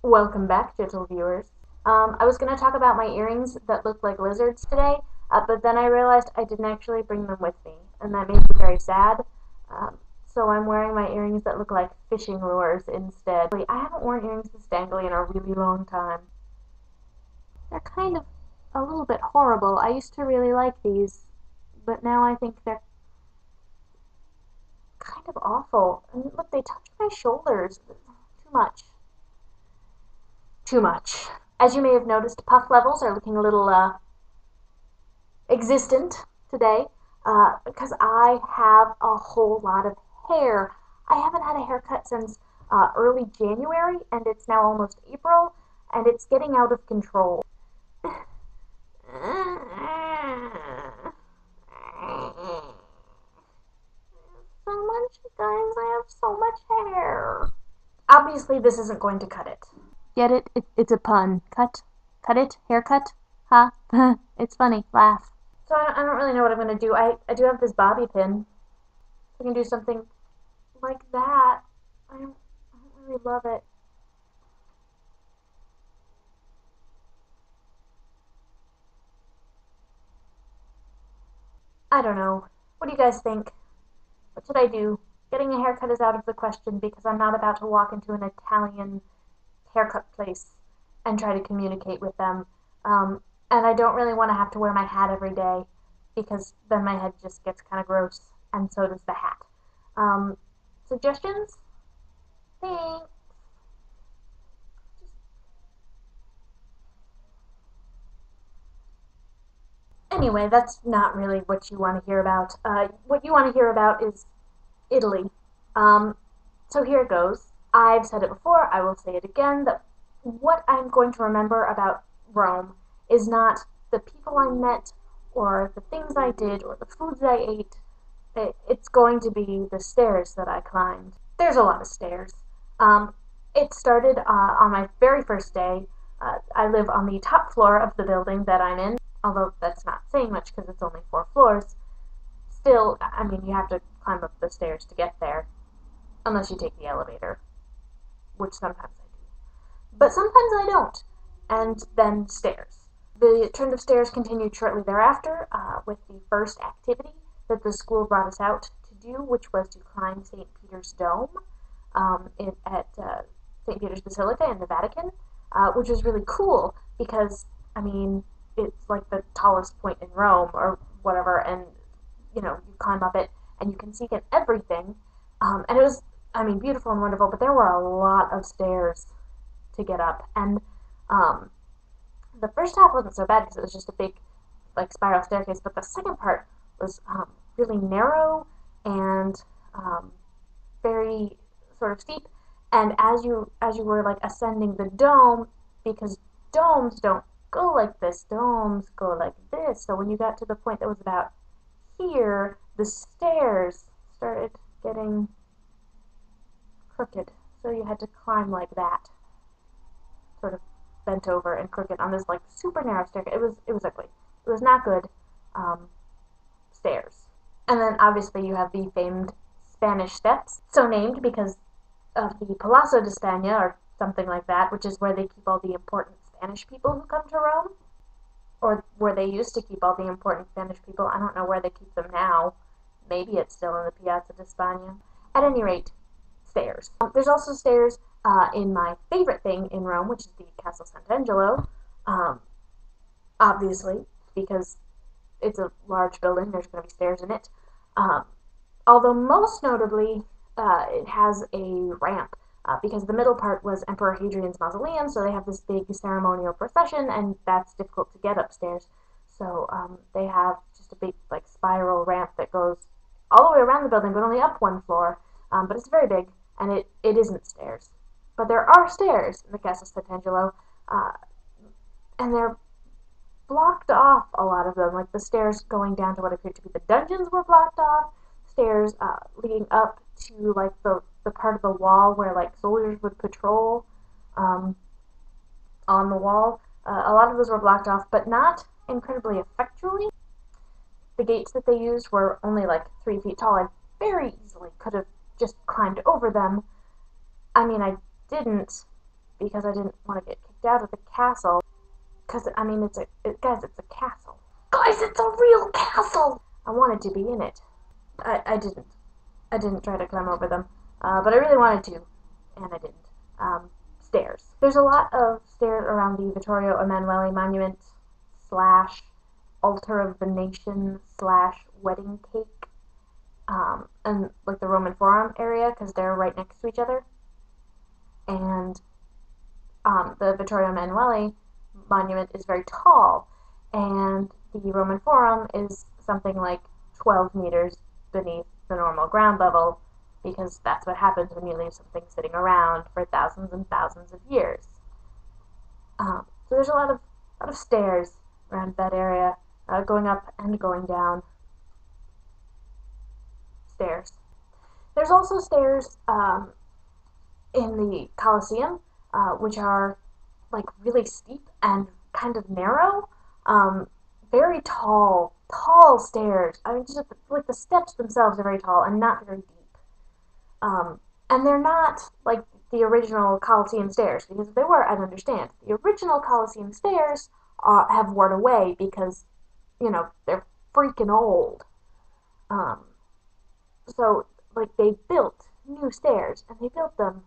Welcome back, gentle viewers. I was going to talk about my earrings that look like lizards today, but then I realized I didn't actually bring them with me, and that made me very sad. Um, so I'm wearing my earrings that look like fishing lures instead. I haven't worn earrings this dangly in a really long time. They're kind of a little bit horrible. I used to really like these, but now I think they're kind of awful. And look, they touch my shoulders. Too much. Too much. As you may have noticed, puff levels are looking a little existent today because I have a whole lot of hair. I haven't had a haircut since early January, and it's now almost April, and it's getting out of control. So much, guys. I have so much hair. Obviously, this isn't going to cut it. Get it? It's a pun. Cut? Cut it? Haircut? Ha? It's funny. Laugh. So I don't really know what I'm going to do. I do have this bobby pin. I can do something like that. I don't really love it. I don't know. What do you guys think? What should I do? Getting a haircut is out of the question because I'm not about to walk into an Italian haircut place and try to communicate with them. And I don't really want to have to wear my hat every day because then my head just gets kind of gross, and so does the hat. Um, Suggestions? Thanks. Anyway, that's not really what you want to hear about. What you want to hear about is Italy. Um, so here it goes. I've said it before, I will say it again, that what I'm going to remember about Rome is not the people I met, or the things I did, or the foods I ate. It's going to be the stairs that I climbed. There's a lot of stairs. Um, it started on my very first day. I live on the top floor of the building that I'm in, although that's not saying much because it's only 4 floors. Still, I mean, you have to climb up the stairs to get there, unless you take the elevator, which sometimes I do. But sometimes I don't. And then stairs. The trend of stairs continued shortly thereafter with the first activity that the school brought us out to do, which was to climb St. Peter's Dome at St. Peter's Basilica in the Vatican, which was really cool because, I mean, it's like the tallest point in Rome or whatever, and you climb up it and you can see everything. And it was, I mean, beautiful and wonderful, but there were a lot of stairs to get up. And um, the first half wasn't so bad because it was just a big, like, spiral staircase, but the second part was really narrow and very sort of steep. And as you were like ascending the dome, because domes don't go like this, domes go like this. So when you got to the point that was about here, the stairs started getting crooked. So you had to climb like that, sort of bent over and crooked on this like super narrow staircase. It was ugly. It was not good um, stairs. And then obviously you have the famed Spanish steps, so named because of the Palazzo de Spagna or something like that, which is where they keep all the important Spanish people who come to Rome, or where they used to keep all the important Spanish people. I don't know where they keep them now. Maybe it's still in the Piazza di Spagna. At any rate, stairs. There's also stairs in my favorite thing in Rome, which is the Castle Sant'Angelo. Um, Obviously, because it's a large building, there's going to be stairs in it. Um, Although most notably, it has a ramp because the middle part was Emperor Hadrian's mausoleum, so they have this big ceremonial procession, and that's difficult to get upstairs. So they have just a big like spiral ramp that goes all the way around the building, but only up 1 floor. But it's very big, and it isn't stairs. But there are stairs in the Castle Sant'Angelo, uh, and they're blocked off, a lot of them. Like the stairs going down to what appeared to be the dungeons were blocked off. Stairs leading up to like the part of the wall where like soldiers would patrol um, on the wall. A lot of those were blocked off, but not incredibly effectually. The gates that they used were only like 3 feet tall. I very easily could have just climbed over them. I mean, I didn't because I didn't want to get kicked out of the castle. Because, I mean, guys, it's a castle. Guys, it's a real castle! I wanted to be in it. I didn't. I didn't try to climb over them. But I really wanted to, and I didn't. Stairs. There's a lot of stairs around the Vittorio Emanuele Monument slash Altar of the Nation slash Wedding Cake, and like the Roman Forum area, because they're right next to each other. And the Vittorio Emanuele Monument is very tall, and the Roman Forum is something like 12 meters beneath the normal ground level, because that's what happens when you leave something sitting around for thousands and thousands of years. So there's a lot of stairs around that area, going up and going down. Stairs. There's also stairs in the Colosseum, which are like really steep and kind of narrow. Very tall stairs. I mean, just like the steps themselves are very tall and not very deep. And they're not like the original Colosseum stairs, because if they were, I'd understand. The original Colosseum stairs have worn away because, they're freaking old. So, like, they built new stairs, and they built them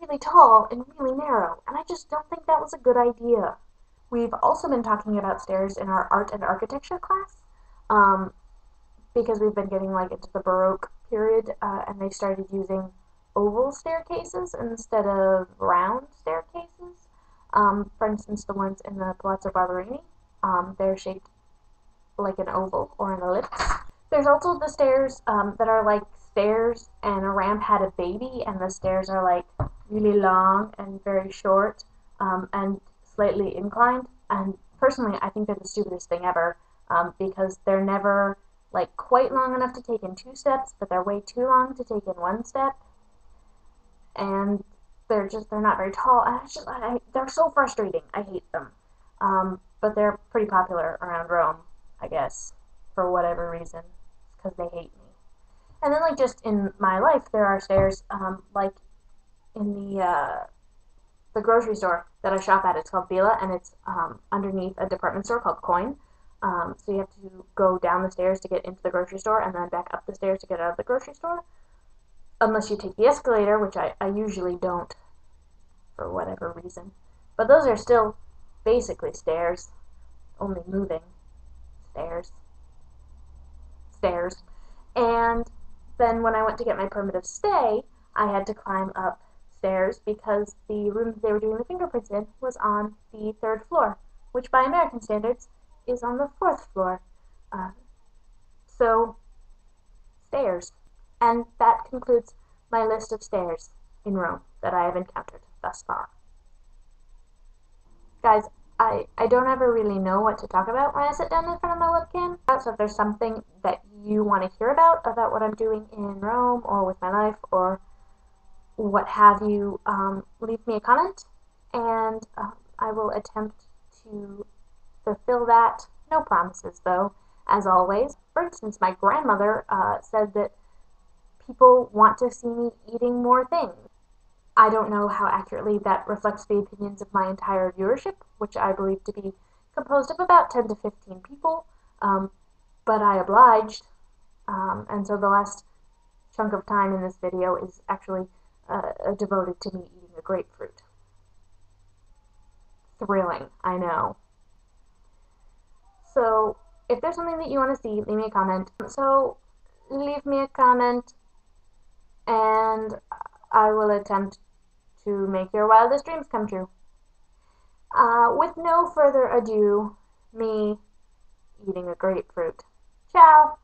really tall and really narrow, and I just don't think that was a good idea. We've also been talking about stairs in our art and architecture class, because we've been getting like into the Baroque period, and they started using oval staircases instead of round staircases. For instance, the ones in the Palazzo Barberini, they're shaped like an oval or an ellipse. There's also the stairs that are like stairs and a ramp had a baby, and the stairs are like really long and very short, and slightly inclined. And personally, I think they're the stupidest thing ever, because they're never like quite long enough to take in 2 steps, but they're way too long to take in 1 step. And they're not very tall. And they're so frustrating. I hate them. But they're pretty popular around Rome, I guess, for whatever reason, because they hate me. And then, like, just in my life, there are stairs, like in the grocery store that I shop at. It's called Vila, and it's underneath a department store called Coin. So you have to go down the stairs to get into the grocery store, and then back up the stairs to get out of the grocery store. Unless you take the escalator, which I usually don't, for whatever reason. But those are still basically stairs, only moving. Stairs. And then when I went to get my permit of stay, I had to climb up stairs because the room that they were doing the fingerprints in was on the 3rd floor, which by American standards is on the 4th floor. So, stairs. And that concludes my list of stairs in Rome that I have encountered thus far. Guys, I don't ever really know what to talk about when I sit down in front of my webcam. So if there's something that you want to hear about what I'm doing in Rome or with my life or what have you, leave me a comment, and I will attempt to fulfill that. No promises, though, as always. For instance, my grandmother said that people want to see me eating more things. I don't know how accurately that reflects the opinions of my entire viewership, which I believe to be composed of about 10 to 15 people, but I obliged, and so the last chunk of time in this video is actually devoted to me eating a grapefruit. Thrilling, I know. So, if there's something that you want to see, leave me a comment. So, leave me a comment, and I will attempt to make your wildest dreams come true. With no further ado, me eating a grapefruit. Ciao!